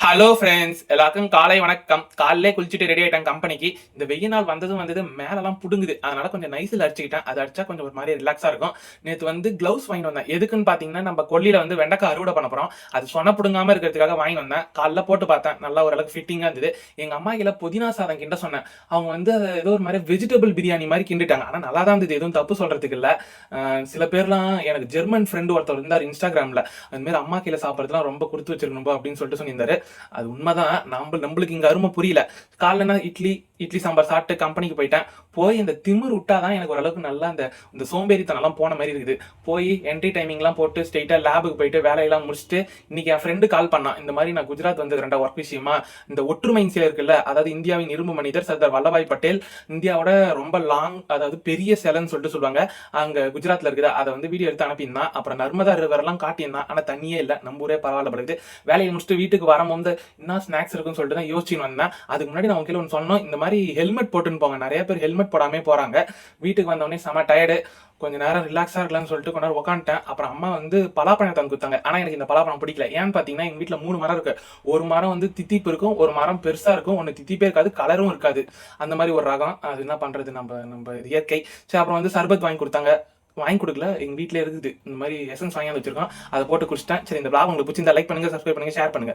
Hello friends, எல்லாருக்கும் காலை வணக்கம். காலையிலே குளிச்சுட்டு ரெடி ஆயிட்டேன் கம்பெனிக்கு. இந்த வெயில் நாள் வந்தது மேலலாம் புடுங்குது. அதனால கொஞ்சம் நைசில் அடிச்சுக்கிட்டேன். அது அடிச்சா கொஞ்சம் ஒரு மாதிரி ரிலாக்ஸா இருக்கும். நேத்து கிளவுஸ் வாங்கிட்டு வந்தேன். எதுக்குன்னு பார்த்தீங்கன்னா, நம்ம கொல்லியில வெண்டைக்காய் அறுவடை பண்ண போறோம். அது சொன புடுங்காம இருக்கிறதுக்காக வாங்கிட்டு வந்தேன். காலைல போட்டு பார்த்தேன். நல்லா ஓரளவுக்கு ஃபிட்டிங்கா இருந்தது. எங்க அம்மா கையில புதினா சாதம் கிண்ட சொன்னேன். அவங்க அதை ஏதோ ஒரு மாதிரி வெஜிடபிள் பிரியாணி மாதிரி கிண்டிட்டாங்க. ஆனா நல்லா தான் இருந்தது. எதுவும் தப்பு சொல்றதுக்கு இல்ல. சில பேர்லாம் எனக்கு ஜெர்மன் ஃப்ரெண்டு ஒருத்தர் இருந்தார் இன்ஸ்டாகிராம்ல. அது மாதிரி அம்மா கையில சாப்பிட்றதுலாம் ரொம்ப கொடுத்து வச்சிருக்கணும் அப்படின்னு சொல்லிட்டு சொல்லியிருந்தாரு. அது உண்மைதான். நம்மளுக்கு இங்க அருமை புரியல. காலைல இட்லி இட்லி சாம்பார் சாப்பிட்டு கம்பெனிக்கு போயிட்டேன். போய் இந்த திமிர் விட்டாதான் எனக்கு ஓரளவுக்கு நல்லா இந்த சோம்பேறித்தனம்லாம் போன மாதிரி இருக்குது. போய் என்ட்ரி டைமிங்லாம் போட்டு ஸ்ட்ரெயிட்டா லேபுக்கு போயிட்டு வேலையெல்லாம் முடிச்சுட்டு இன்னைக்கு என் ஃப்ரெண்டு கால் பண்ணான். இந்த மாதிரி நான் குஜராத் வந்துக்கிறேன்டா ஒர்க் விஷயமா. இந்த ஒற்றுமை சிலை இருக்குல்ல, அதாவது இந்தியாவின் இரும்பு மனிதர் சர்தார் வல்லபாய் பட்டேல், இந்தியாவோட ரொம்ப லாங், அதாவது பெரிய சிலைன்னு சொல்லிட்டு சொல்லுவாங்க, அங்க குஜராத்ல இருக்குது. அதை வீடியோ எடுத்து அனுப்பியிருந்தான். அப்புறம் நர்மதா ரிவர் எல்லாம் காட்டியிருந்தான். ஆனா தண்ணியே இல்லை. நம்ம ஊரே பரவாயில்ல படுது. வேலையை முடிச்சுட்டு வீட்டுக்கு வரும்போது என்ன ஸ்நாக்ஸ் இருக்குன்னு சொல்லிட்டு தான் யோசிச்சுன்னு வந்தேன். அதுக்கு முன்னாடி நான் உங்க ஒன்று சொன்னோம், இந்த மாதிரி ஹெல்மெட் போட்டுன்னு போங்க. நிறைய பேர் ஹெல்மெட் போடாமே போறாங்க. வீட்டுக்கு வந்தவொடனே செம டயர்டு. கொஞ்ச நேரம் ரிலாக்ஸா இருக்கலாம்னு சொல்லிட்டு கொஞ்ச நேரம் உட்காந்துட்டேன். அப்புறம் அம்மா பலாப்பழம் தந்து கொடுத்தாங்க. ஆனா எனக்கு இந்த பலாப்பழம் பிடிக்கல. ஏன்னு பாத்தீங்கன்னா, எங்க வீட்டுல 3 மரம் இருக்கு. ஒரு மரம் தித்திப்பு இருக்கும், ஒரு மரம் பெருசா இருக்கும், ஒன்னு தித்திப்பே இருக்காது, கலரும் இருக்காது. அந்த மாதிரி ஒரு ரகம். அது என்ன பண்றது, நம்ம இயற்கை. சரி, அப்புறம் சர்பத் வாங்கி கொடுத்தாங்க. வாங்கி கொடுக்கல, எங்க வீட்டுல இருக்குது. இந்த மாதிரி எசன்ஸ் வாங்கி வச்சிருக்கோம். அதை போட்டு குடிச்சிட்டேன். சரி, இந்த vlog உங்களுக்கு பிடிச்சிருந்தா லைக் பண்ணுங்க, சப்ஸ்கிரைப் பண்ணுங்க, ஷேர் பண்ணுங்க.